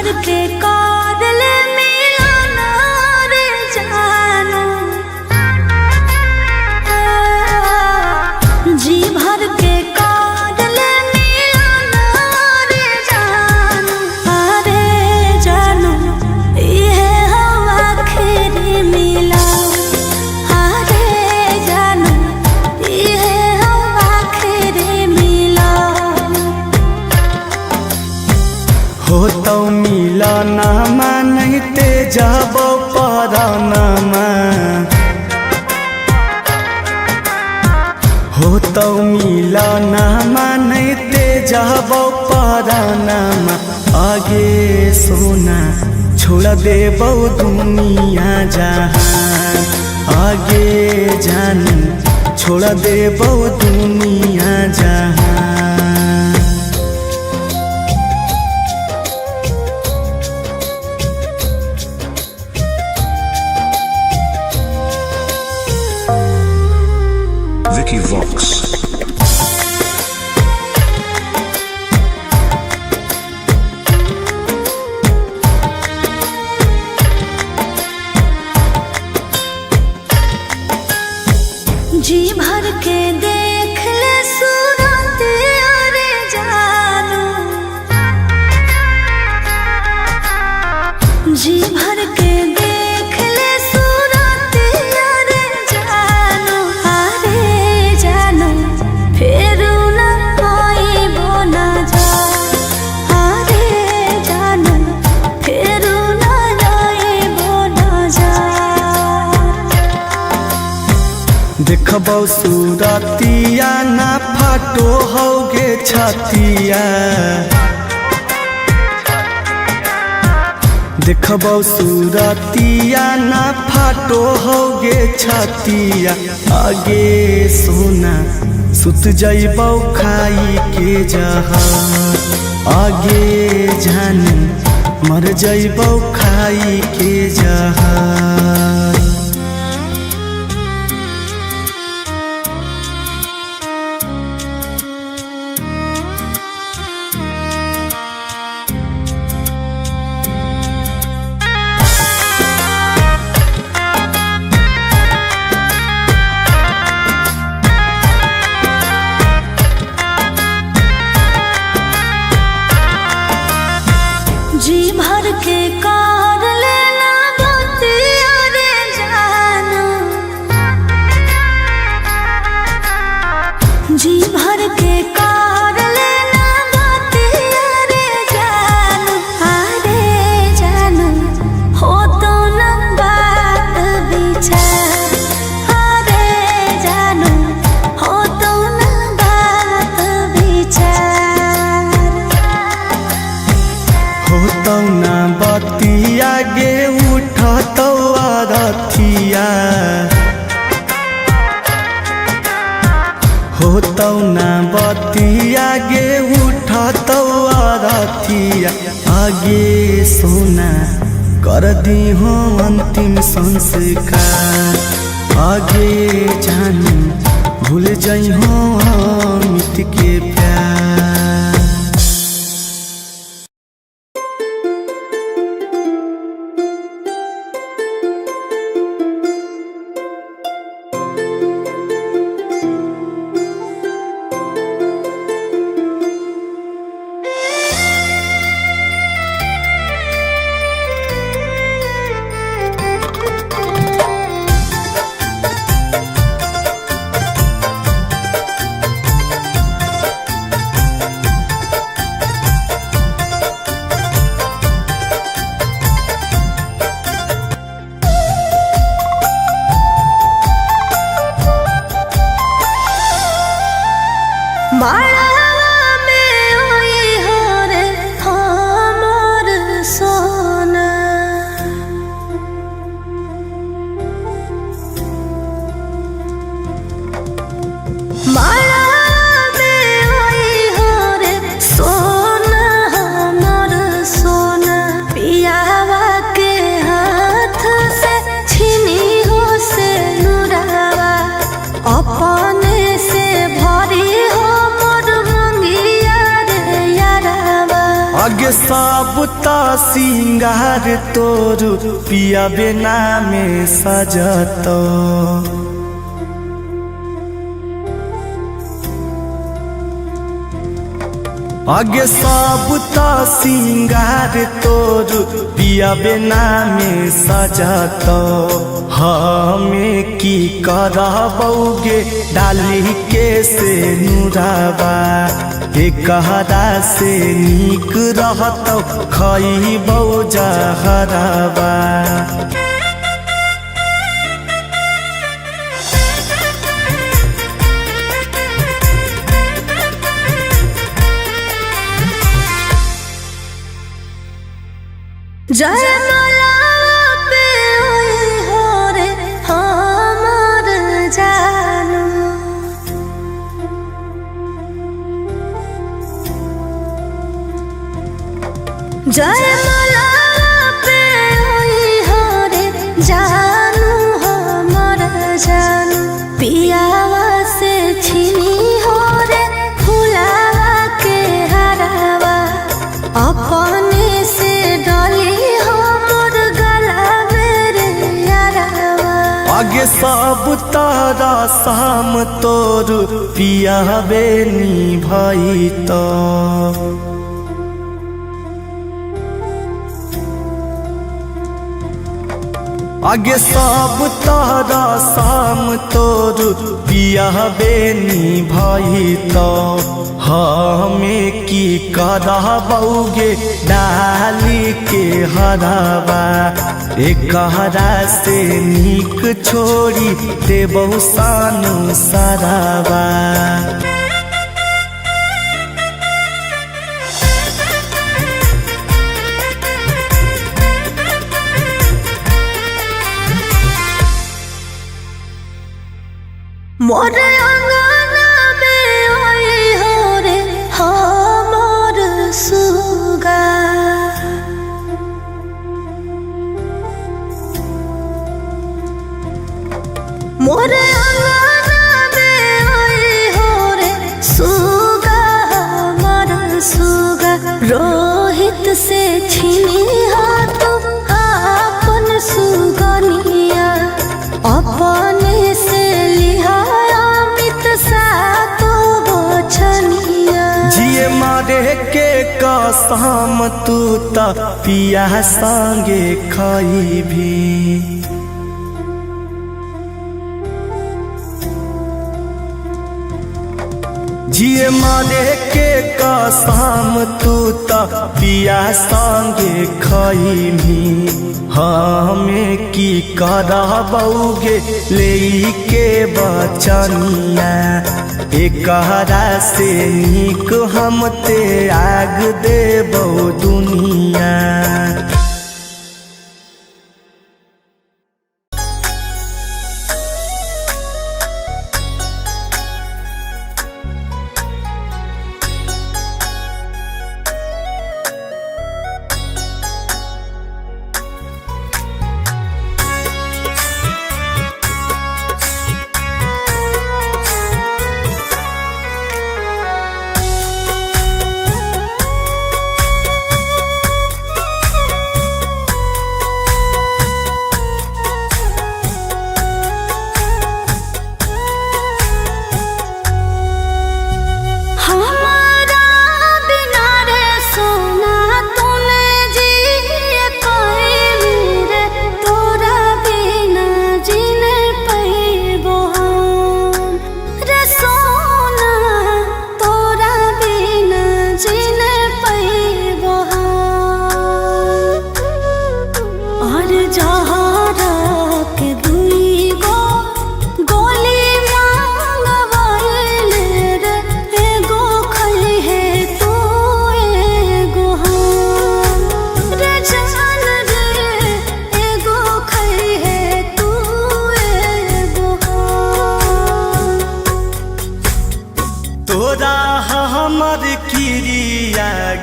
भर के कादल मिलाना रे जानू, जी भर के कादल मिलाना रे जानू, अरे जानू ये हम आखिरी मिला, अरे जानू ये हम आखिरी मिला। हो तो मिलना नहीं ते जब परानमा, हो तो मिलना नहीं ते जब परानमा, आगे सोना छोड़ दे बहु दुनिया जहां, आगे जानू छोड़ दे बहु दुनिया जहां। Vicky Vox. जी भर के देख ले सूरत अरे जानू, जी भर के देख ले सूरत अरे जानू, अरे जानू फिर न कोई बोना जा, अरे जानू फिर न जाए बोना जा। देखबौ सूरतिया ना फाटो होगे छतिया, देखबौ सूरतिया ना फाटो होगे छतिया, आगे सोना सुत जइबौ खाई के जहर, आगे जानू मर जइबौ खाई के जहर। जी भर के कार लेना बतिया रे जानू, जी भर के कार लेना बतिया रे जानू, अरे जानू हो तो न बात विचार, अरे जानू हो तो न बात विचार। हो तो ना बतिया गे उठतौ आरथिया, हो तो ना बतिया गे उठतौ आरथिया, आगे सोना कर दी हो अंतिम संस्कार, आगे जानू भूल जाइ हो अमित के प्यार। माला में ओई हो रे हमर सोना, माला में ओई हो रे सोना हमर सोना, पियावा के हाथ से छीनी हो से नुरावा, अपने से भरी हो आगे सब ता सिंगार तोर पिया बिना में सजत आगे सब ता सिंगार तोर पिया बिना में सजत हमें की करबौगे डाली के से नुराबा एकहरा से नीक रहत खइबौ जहराबा जयमाला पे ओए हो रे हमर जानू जयमाला पे ओए हो रे जानू हमर जानू पियावा से छिनी हो रे फुलावा के हरावा अपने से डली आगे सब तारा शाम तोर पिया बेनी भाई तो आगे सब तारा शाम तोर पिया बेनी भाई तो हमें की करबौगे डाली के हराबा एकहरा से नीक छोड़ी देबौ सानु सराबा मोर अंगना में ओए हो रे हमर सुगा मोर अंगना में ओए हो रे सुगा हमर सुगा रोहित से छिनी हो तुम अपन सुगनिया अपने से जिए मारे के कसम तू ता पिया संगे खाई भी जिए मारे के कसम तू ता पिया संगे खाई भी हमें की करबौगे ले के बचनिया एकहरा से नीक हम ते आग देबौ दुनिया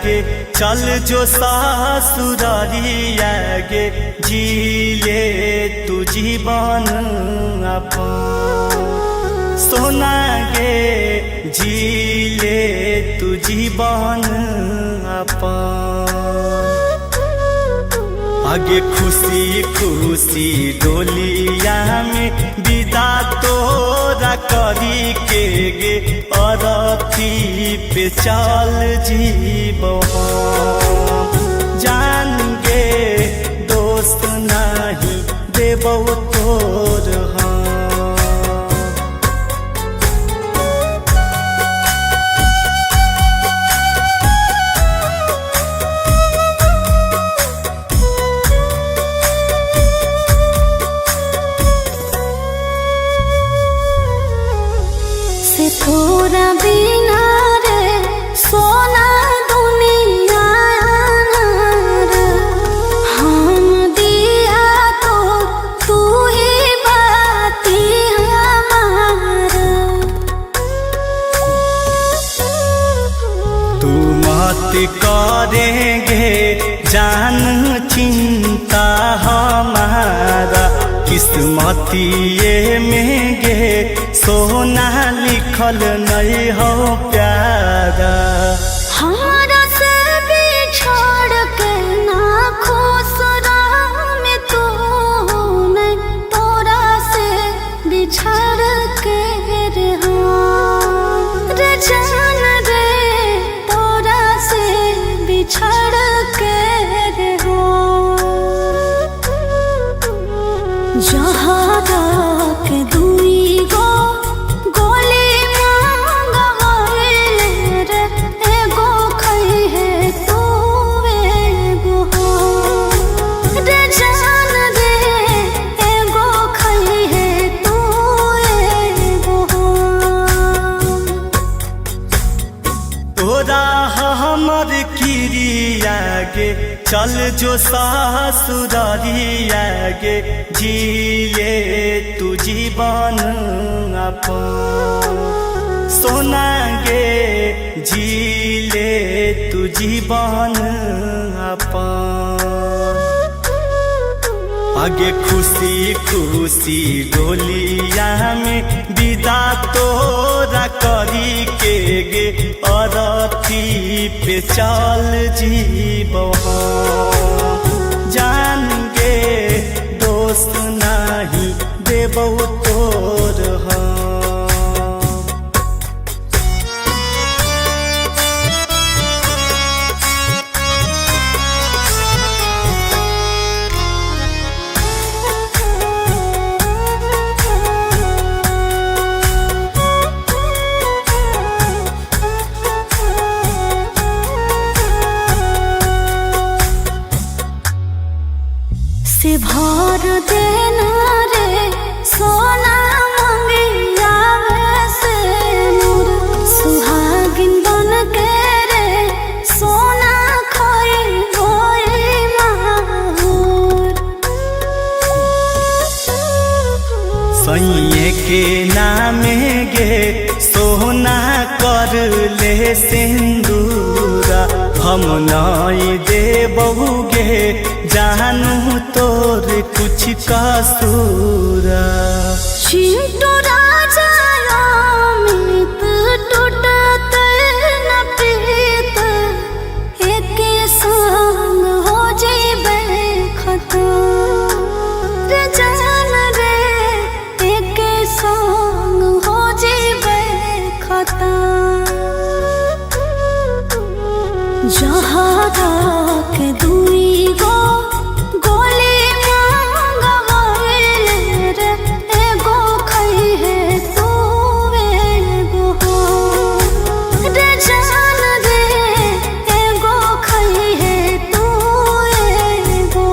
गे चल जो सासुरारिया गे जी ले तू जीवन अपन सोना गे जी ले तू जीवन अपन आगे खुशी खुशी डोलिया में विदा तोरा करी के गे अरथी पे चल जीबो जान गे दोस्त नहीं देबो तोर हम थोड़ा बिना रे सोना दुनिया रे हम दिया तो तू ही बाती हमारा तू मत करेंगे जान चिंता हमारा किस्मतिए में गे सोना लिखल नहीं हो प्यारा हमारा से बिछड़ के ना खुश में तू नहीं तोरा से बिछड़ के रे रे जान रे तोरा से बिछड़ के रे जहाँ के दुई गो गोली मांगवाइले रे एगो खई है तू एगो रे जान रे एगो खई है तू एगो तोरा हमर किरिया गे चल जो सासुरारिया गे जिए तू जीवन अपन सोना गे जिले तू जीवन अपन आगे खुशी खुशी डोलिया में विदा तोरा करी के गे अरथी पे चल जीबो जान गे दोस्त नहीं देबो तोर हम से भर देना रे सोना मंगिया से मोर सुहागिन बन के रे सोना खोई होई माहौर सैये के नामे गे सोना कर ले सिंदूरा हम नहीं देबहु गे जानू तोर कुछ कसूरा चिंटू राजा अमित टूटत न प्रीत एक संग हो जेबे खता रे जान रे एक संग हो जेबे खता जहाँ के दुई गो गोली मांगवाइले रे एगो खई है तू एगो रे जान रे एगो खई है तू एगो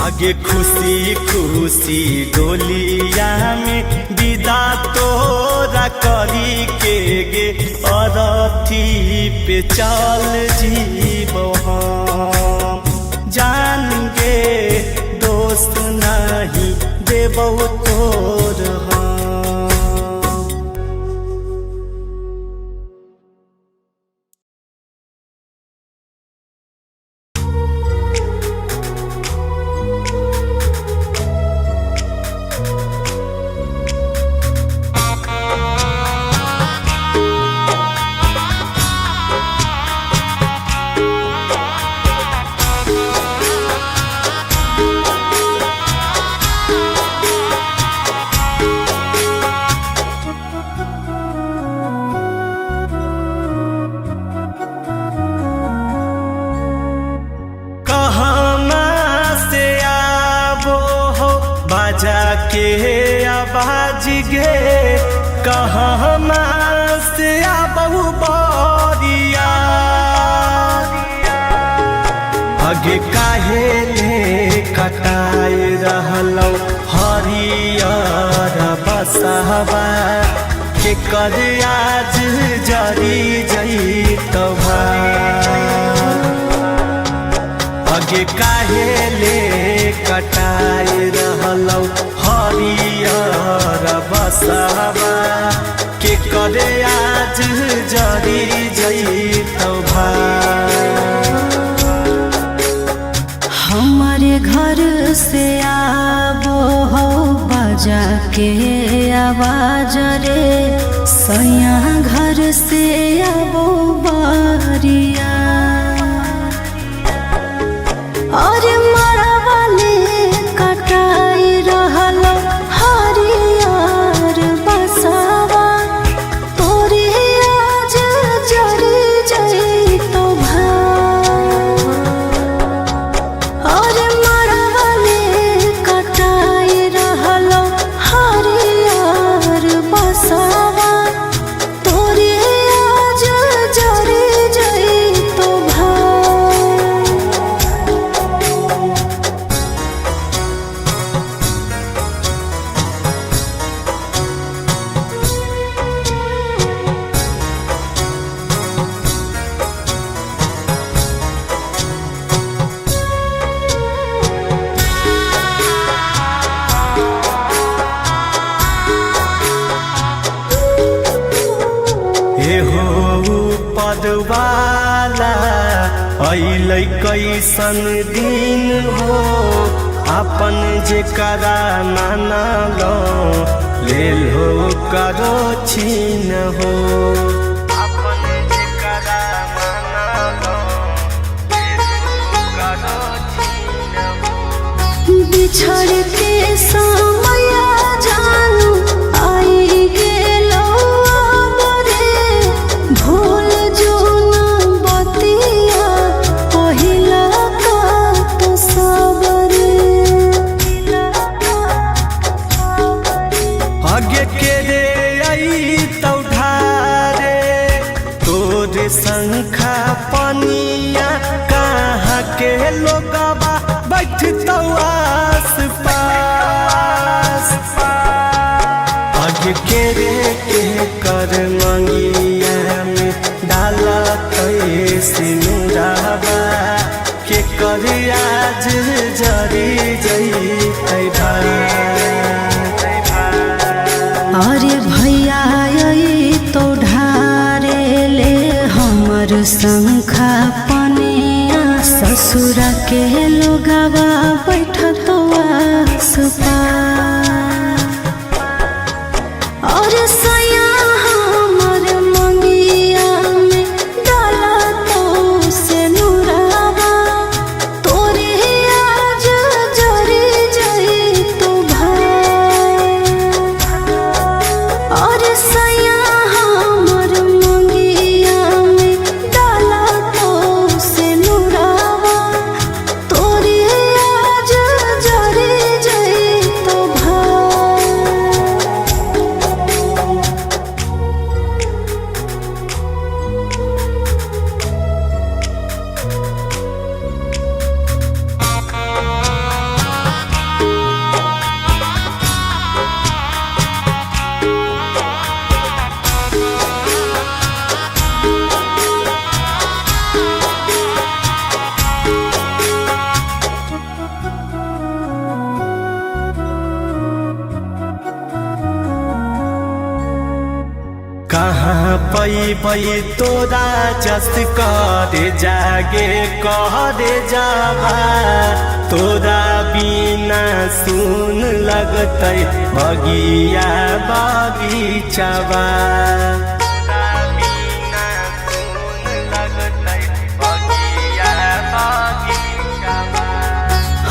आगे खुशी खुशी डोलिया में विदा तोरा करी के गे अरथी पे चल जीबो हम जान गे दोस्त नहीं देबो तोर हम के आवाज गे कहाँ से आबहु बरिया आगे काहे ले कटाए रहलौ हरियर बसहबा के कर आज जरी जइतौ आगे काहे ले कटाए रहलौ हरियर बसहबा के कर आज जरी जइतौ हमारे घर से आबो हो बजा के आवाज रे सैया घर से आबो बारिया और मरवाले कटाई रहलो हरियर बसवा तोरे आज जरी जइतो और मरवाले कटाई रहलो हरियर बसवा तोरे आज जरी जइतो हो पदवाला अइलै कैसन दिन हो अपन जेकरा मानलो लेल हो करो छीन हो अपन जेकरा मानलो लेल हो करो छीन हो बिछड़ के समय जानू आई गेलो बरे भूल जो न बतिया पहिला का तो सबरे आगे के रे आई तौ ढारे तोरे शंखा पनिया कहाँ के लोगवा बैठतौ आस पास आगे के रे के कर मंगिया में डाला कैसे नुराबा के कर आज जरी जइतै अरे भैया आई तो ढारे ले हमर शंखा पनिया ससुरा के लोगवा बैठतो आस पास और सया हमर मंगिया में डाला तो से नुरावा तोरे आज जरी जइतो और सया हमर मंगिया में डाला तो से नुरावा तोरे आज जरी जइतो कहाँ पैबै तोरा जस करे जागे करे जावा तोरा बिना सुन लगतै बगिया बगीचावा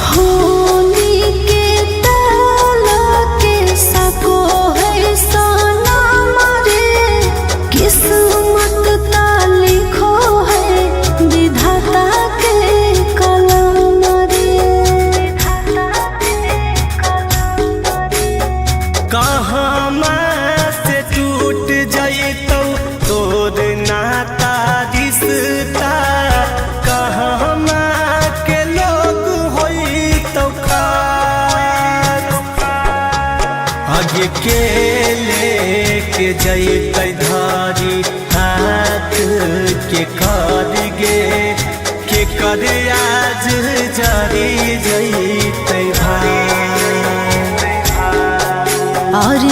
होली के ताला के सको है सोना मरे किस्मत ता लिखो है विधाता के कलम रे कहाँ से टूट जइतौ तोर नाता रिश्ता, कहाँ के लोग होइतौ खास। आगे के लेके जइतै धारी हाथ के कर गे, के कर आज जरी जइतै भाई। और